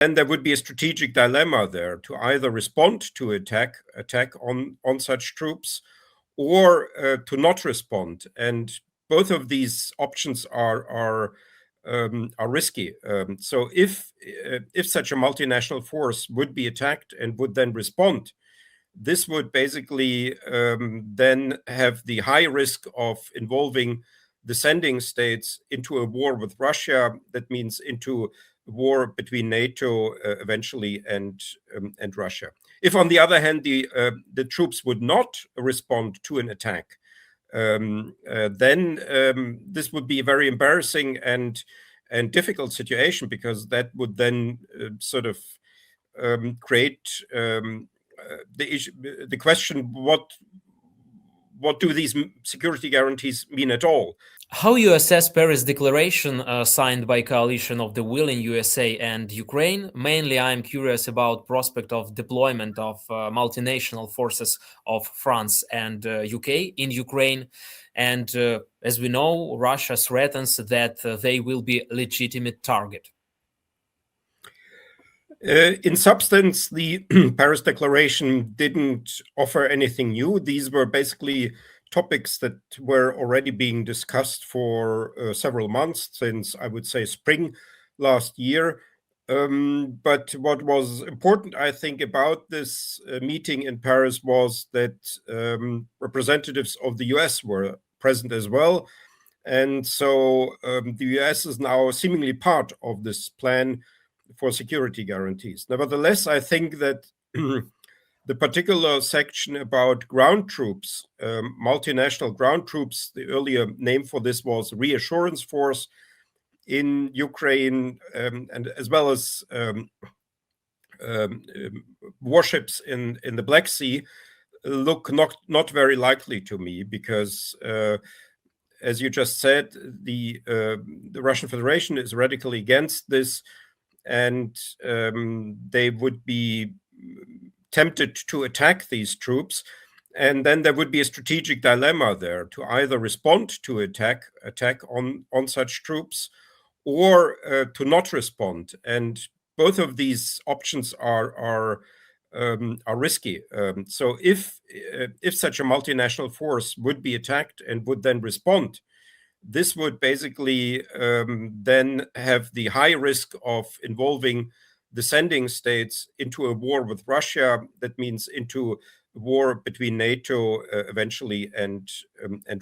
then there would be a strategic dilemma there to either respond to attack on such troops, or to not respond. And both of these options are risky. So if such a multinational force would be attacked and would then respond, this would basically then have the high risk of involving the sending states into a war with Russia. That means into a war between NATO eventually and Russia. If, on the other hand, the troops would not respond to an attack, then this would be a very embarrassing and difficult situation, because that would then sort of create the question: what do these security guarantees mean at all? How you assess Paris Declaration signed by coalition of the willing USA and Ukraine? Mainly, I'm curious about prospect of deployment of multinational forces of France and UK in Ukraine. And as we know, Russia threatens that they will be a legitimate target. In substance, the Paris Declaration didn't offer anything new. These were basically topics that were already being discussed for several months, since, I would say, spring last year. But what was important, I think, about this meeting in Paris was that representatives of the US were present as well. And so the US is now seemingly part of this plan for security guarantees. Nevertheless, I think that the particular section about ground troops, multinational ground troops, the earlier name for this was reassurance force in Ukraine, and as well as warships in the Black Sea, look not very likely to me, because as you just said, the Russian Federation is radically against this, and they would be tempted to attack these troops. And then there would be a strategic dilemma there to either respond to attack on such troops, or to not respond. And both of these options are risky. So if such a multinational force would be attacked and would then respond, this would basically then have the high risk of involving the sending states into a war with Russia. That means into a war between NATO eventually and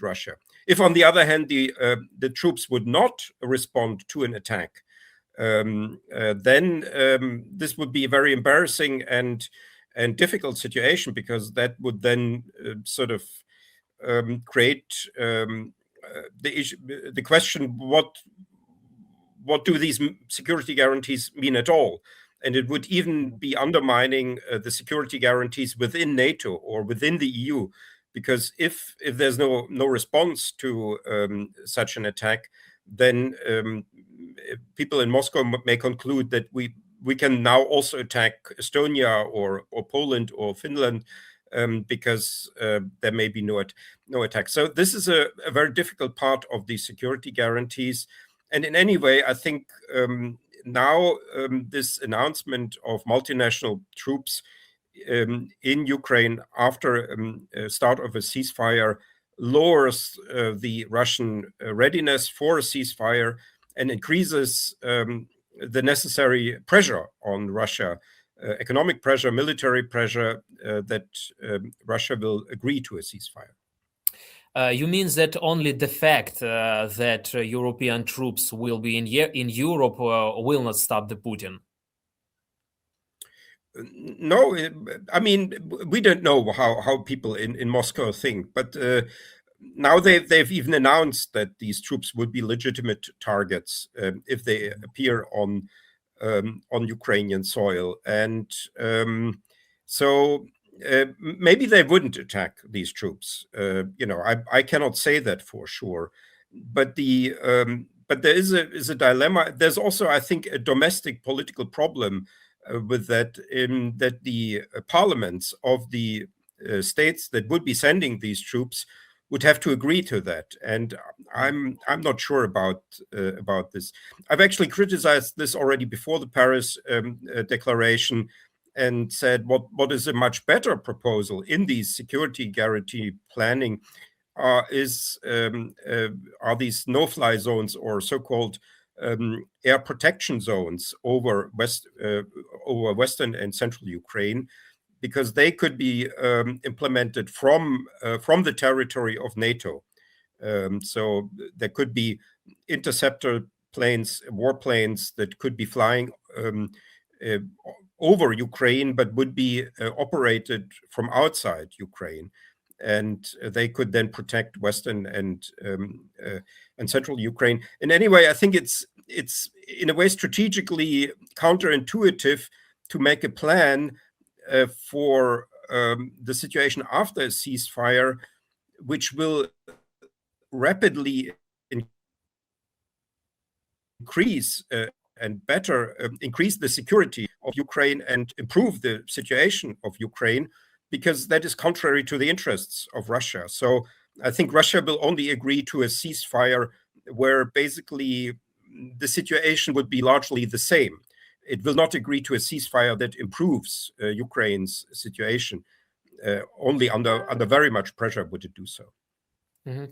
Russia. If, on the other hand, the troops would not respond to an attack, then this would be a very embarrassing and difficult situation, because that would then sort of create the question: what do these security guarantees mean at all? And it would even be undermining the security guarantees within NATO or within the EU, because if there's no response to such an attack, then people in Moscow may conclude that we can now also attack Estonia or Poland or Finland, because there may be no attack. So this is a very difficult part of the security guarantees. And in any way, I think now this announcement of multinational troops in Ukraine after start of a ceasefire lowers the Russian readiness for a ceasefire and increases the necessary pressure on Russia, economic pressure, military pressure, that Russia will agree to a ceasefire. You mean that only the fact that European troops will be in Europe will not stop the Putin? No, I mean, we don't know how people in Moscow think, but now they've even announced that these troops would be legitimate targets if they appear on Ukrainian soil, and so maybe they wouldn't attack these troops. I cannot say that for sure, but but there is a dilemma. There's also, I think, a domestic political problem with that, in that the parliaments of the states that would be sending these troops would have to agree to that, and I'm not sure about this. I've actually criticized this already before the Paris declaration, and said what is a much better proposal in these security guarantee planning are these no-fly zones, or so-called air protection zones over Western and Central Ukraine, because they could be implemented from the territory of NATO. So there could be interceptor planes, warplanes that could be flying over Ukraine, but would be operated from outside Ukraine, and they could then protect Western and Central Ukraine. And anyway, I think it's in a way strategically counterintuitive to make a plan for the situation after a ceasefire, which will rapidly increase and better increase the security of Ukraine and improve the situation of Ukraine, because that is contrary to the interests of Russia. So I think Russia will only agree to a ceasefire where basically the situation would be largely the same. It will not agree to a ceasefire that improves Ukraine's situation. Only under very much pressure would it do so. Mm-hmm.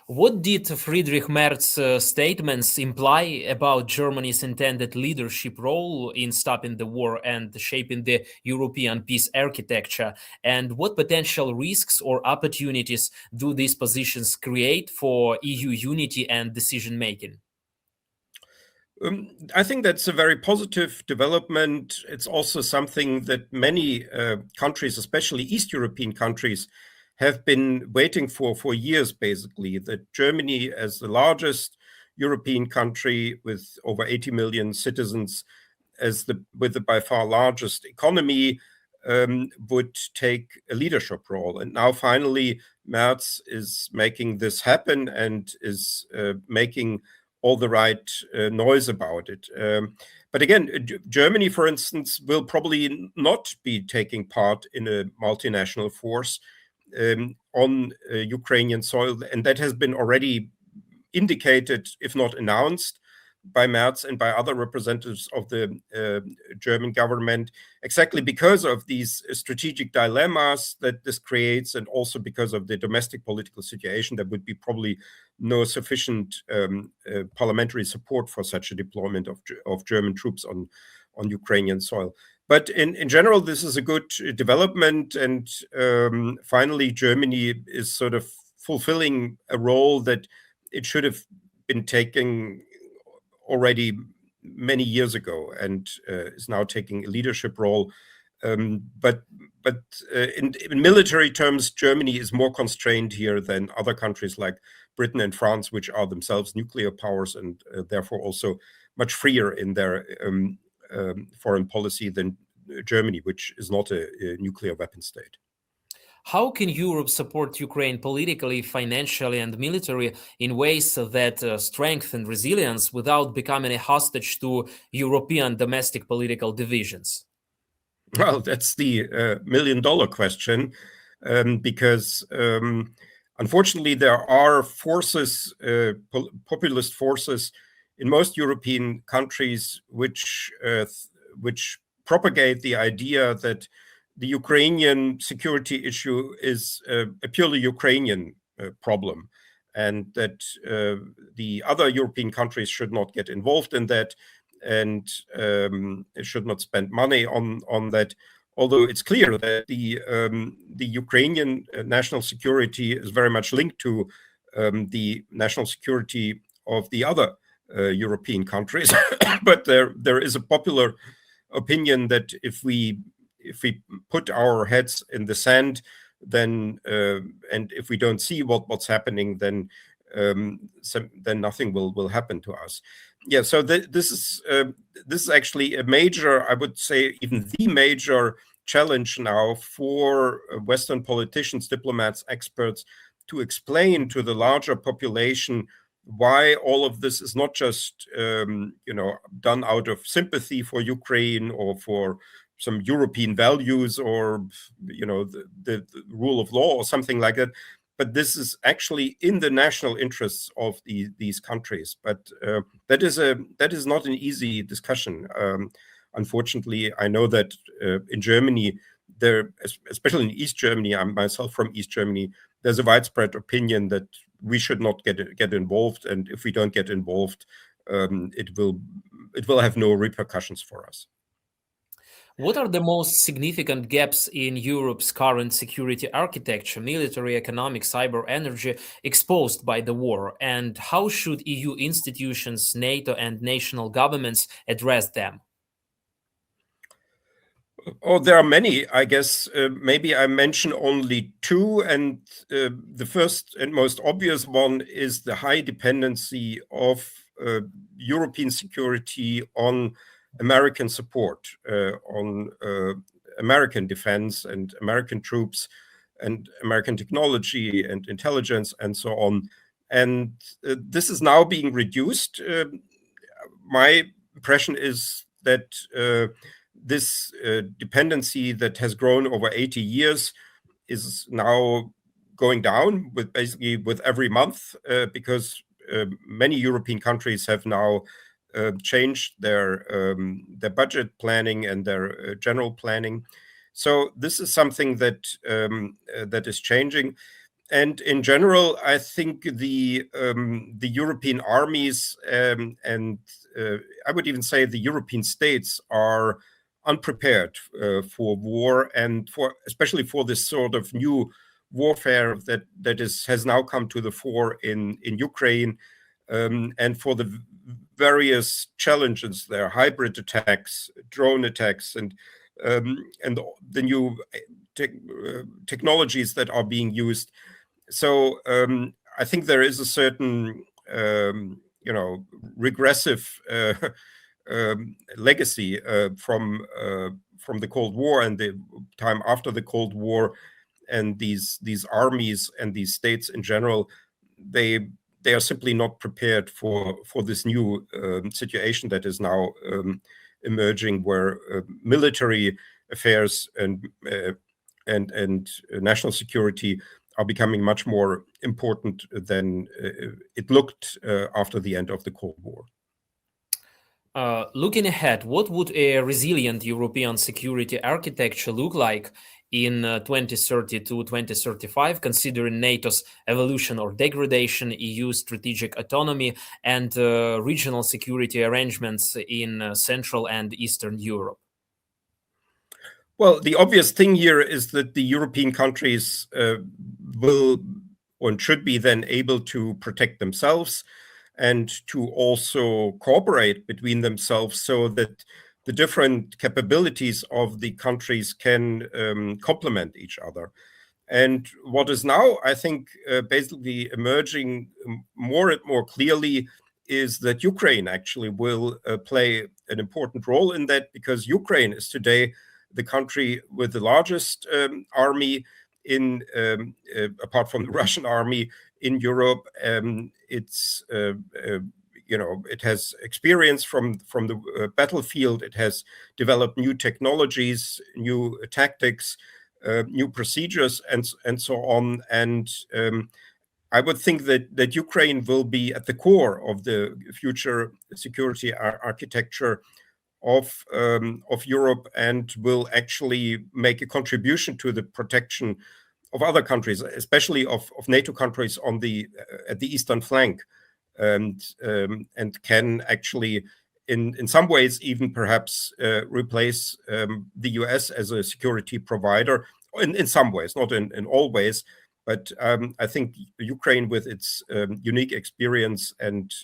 What did Friedrich Merz statements imply about Germany's intended leadership role in stopping the war and shaping the European peace architecture? And what potential risks or opportunities do these positions create for EU unity and decision-making? I think that's a very positive development. It's also something that many countries, especially East European countries, have been waiting for years, basically, that Germany, as the largest European country with over 80 million citizens, with the by far largest economy, would take a leadership role. And now finally, Merz is making this happen and is making all the right noise about it. But again, Germany, for instance, will probably not be taking part in a multinational force on Ukrainian soil, and that has been already indicated, if not announced, by Merz and by other representatives of the German government, exactly because of these strategic dilemmas that this creates, and also because of the domestic political situation. There would be probably no sufficient parliamentary support for such a deployment of German troops on Ukrainian soil. But in general, this is a good development, and finally, Germany is sort of fulfilling a role that it should have been taking already many years ago, and is now taking a leadership role. But in military terms, Germany is more constrained here than other countries like Britain and France, which are themselves nuclear powers, and therefore also much freer in their foreign policy than Germany, which is not a nuclear weapon state. How can Europe support Ukraine politically, financially, and militarily in ways that strengthen resilience without becoming a hostage to European domestic political divisions? Well, that's the million-dollar question, because unfortunately there are forces, populist forces in most European countries which propagate the idea that the Ukrainian security issue is a purely Ukrainian problem, and that the other European countries should not get involved in that, and should not spend money on that. Although it's clear that the Ukrainian national security is very much linked to the national security of the other European countries. But there is a popular opinion that if we put our heads in the sand, then and if we don't see what's happening, then nothing will happen to us. Yeah, so this is actually a major, I would say, even the major challenge now for Western politicians, diplomats, experts, to explain to the larger population why all of this is not just done out of sympathy for Ukraine or for some European values, or the rule of law or something like that, but this is actually in the national interests of these countries. But that is not an easy discussion. Unfortunately, I know that in Germany, especially in East Germany, I'm myself from East Germany, there's a widespread opinion that we should not get involved, and if we don't get involved, it will have no repercussions for us. What are the most significant gaps in Europe's current security architecture, military, economic, cyber, energy, exposed by the war? And how should EU institutions, NATO, and national governments address them? Oh, there are many. I guess maybe I mention only two. And the first and most obvious one is the high dependency of European security on American support, on American defense and American troops and American technology and intelligence and so on. And this is now being reduced. My impression is that this dependency that has grown over 80 years is now going down with every month because many European countries have now changed their budget planning and their general planning. So this is something that that is changing. And in general, I think the European armies and I would even say the European states are unprepared for war, and especially for this sort of new warfare that has now come to the fore in Ukraine, and for the various challenges there, hybrid attacks, drone attacks, and the new technologies that are being used. So I think there is a certain regressive legacy from the Cold War and the time after the Cold War, and these armies and these states in general, they are simply not prepared for this new situation that is now emerging, where military affairs and national security are becoming much more important than it looked after the end of the Cold War. Looking ahead, what would a resilient European security architecture look like in 2030 to 2035, considering NATO's evolution or degradation, EU strategic autonomy, and regional security arrangements in Central and Eastern Europe? Well, the obvious thing here is that the European countries will or should be then able to protect themselves and to also cooperate between themselves, so that the different capabilities of the countries can complement each other. And what is now, I think, basically emerging more and more clearly is that Ukraine actually will play an important role in that, because Ukraine is today the country with the largest army in apart from the Russian army in Europe. It's it has experience from the battlefield. It has developed new technologies, new tactics, new procedures, and so on. And I would think that Ukraine will be at the core of the future security architecture of Europe, and will actually make a contribution to the protection of other countries, especially of NATO countries on at the eastern flank, and can actually in some ways even perhaps replace the US as a security provider in some ways, not in all ways. But I think Ukraine, with its unique experience and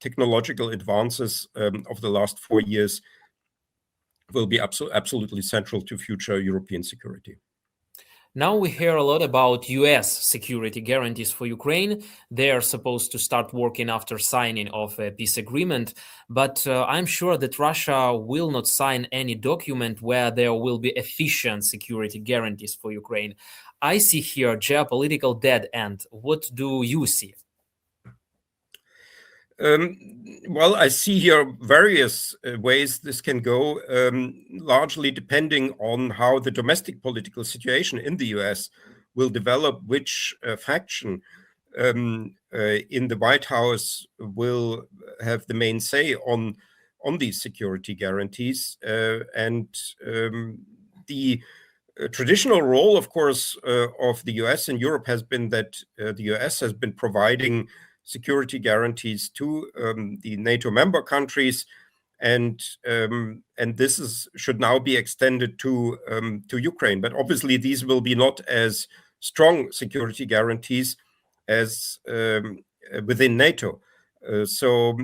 technological advances of the last 4 years, will be absolutely central to future European security. Now we hear a lot about US security guarantees for Ukraine. They are supposed to start working after signing of a peace agreement, but I'm sure that Russia will not sign any document where there will be efficient security guarantees for Ukraine. I see here geopolitical dead end. What do you see? Well, I see here various ways this can go, largely depending on how the domestic political situation in the US will develop, which faction in the White House will have the main say on these security guarantees. And the traditional role, of course, of the US and Europe has been that the US has been providing security guarantees to the NATO member countries, and this should now be extended to Ukraine. But obviously, these will be not as strong security guarantees as within NATO. So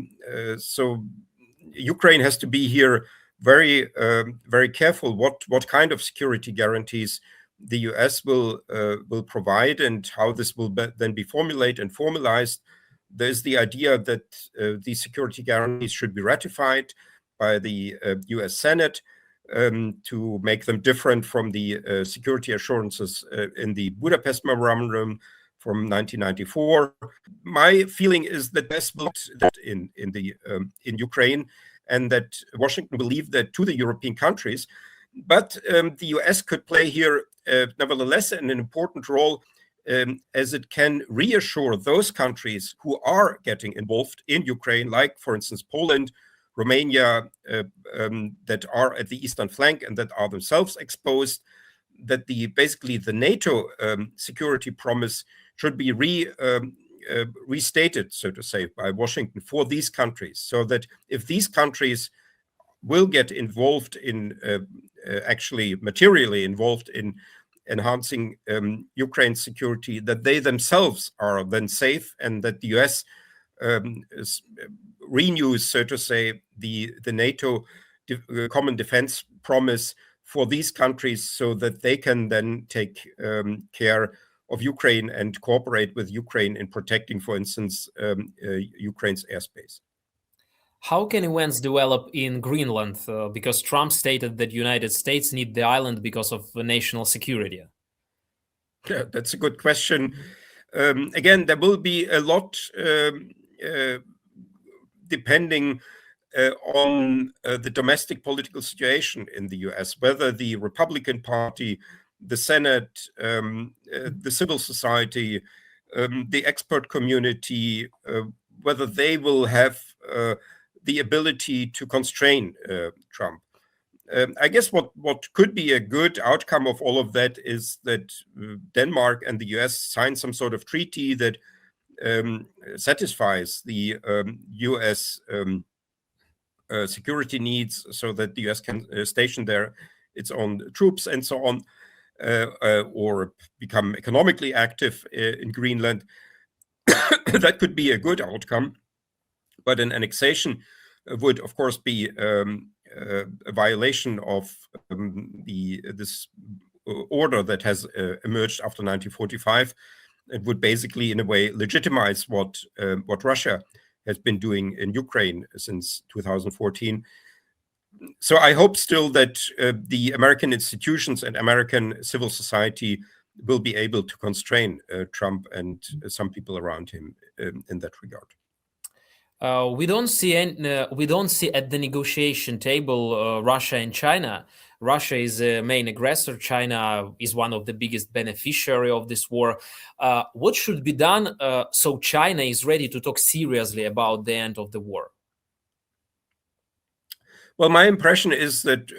Ukraine has to be here very careful what kind of security guarantees the US will provide and how this will then be formulated and formalized. There's the idea that these security guarantees should be ratified by the US Senate to make them different from the security assurances in the Budapest Memorandum from 1994. My feeling is that this will in Ukraine, and that Washington will leave that to the European countries. But the US could play here, nevertheless, an important role, as it can reassure those countries who are getting involved in Ukraine, like, for instance, Poland, Romania, that are at the eastern flank and that are themselves exposed, that basically the NATO security promise should be restated, so to say, by Washington for these countries, so that if these countries will get involved in, actually materially involved in enhancing Ukraine's security, that they themselves are then safe, and that the US renews, so to say, the NATO common defense promise for these countries, so that they can then take care of Ukraine and cooperate with Ukraine in protecting, for instance, Ukraine's airspace. How can events develop in Greenland? Because Trump stated that United States need the island because of national security. Yeah, that's a good question. Again, there will be a lot depending on the domestic political situation in the US, whether the Republican Party, the Senate, the civil society, the expert community, whether they will have the ability to constrain Trump. I guess what could be a good outcome of all of that is that Denmark and the US sign some sort of treaty that satisfies the US security needs, so that the US can station there its own troops and so on, or become economically active in Greenland. That could be a good outcome, but an annexation would, of course, be a violation of this order that has emerged after 1945. It would basically, in a way, legitimize what Russia has been doing in Ukraine since 2014. So I hope still that the American institutions and American civil society will be able to constrain Trump and some people around him in that regard. We don't see at the negotiation table Russia and China. Russia is the main aggressor. China is one of the biggest beneficiary of this war. What should be done so China is ready to talk seriously about the end of the war? Well, my impression is that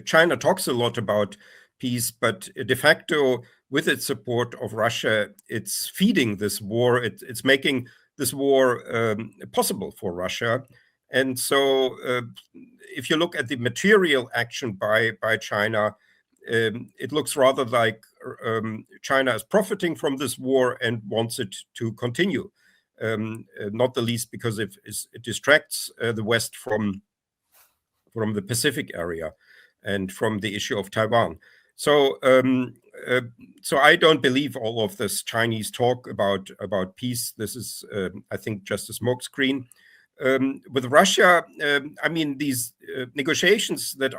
China talks a lot about peace, but de facto, with its support of Russia, it's feeding this war. It's making this war possible for Russia. And so if you look at the material action by China, it looks rather like China is profiting from this war and wants it to continue, not the least because it distracts the West from the Pacific area and from the issue of Taiwan. So I don't believe all of this Chinese talk about peace. This is, I think, just a smokescreen. With Russia, I mean, these negotiations that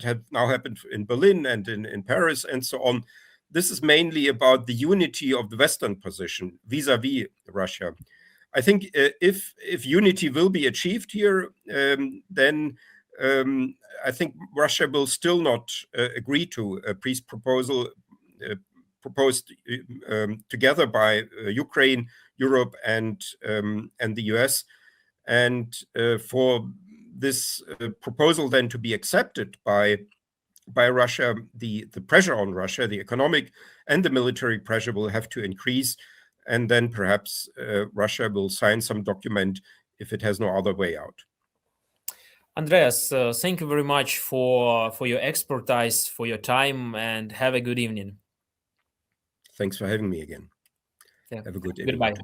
have now happened in Berlin and in Paris and so on, this is mainly about the unity of the Western position vis-a-vis Russia. I think if unity will be achieved here, then I think Russia will still not agree to a peace proposal proposed together by Ukraine, Europe, and the US. And for this proposal then to be accepted by Russia, the pressure on Russia, the economic and the military pressure will have to increase. And then perhaps Russia will sign some document if it has no other way out. Andreas, thank you very much for your expertise, for your time, and have a good evening. Thanks for having me again. Yeah. Have a good evening. Goodbye.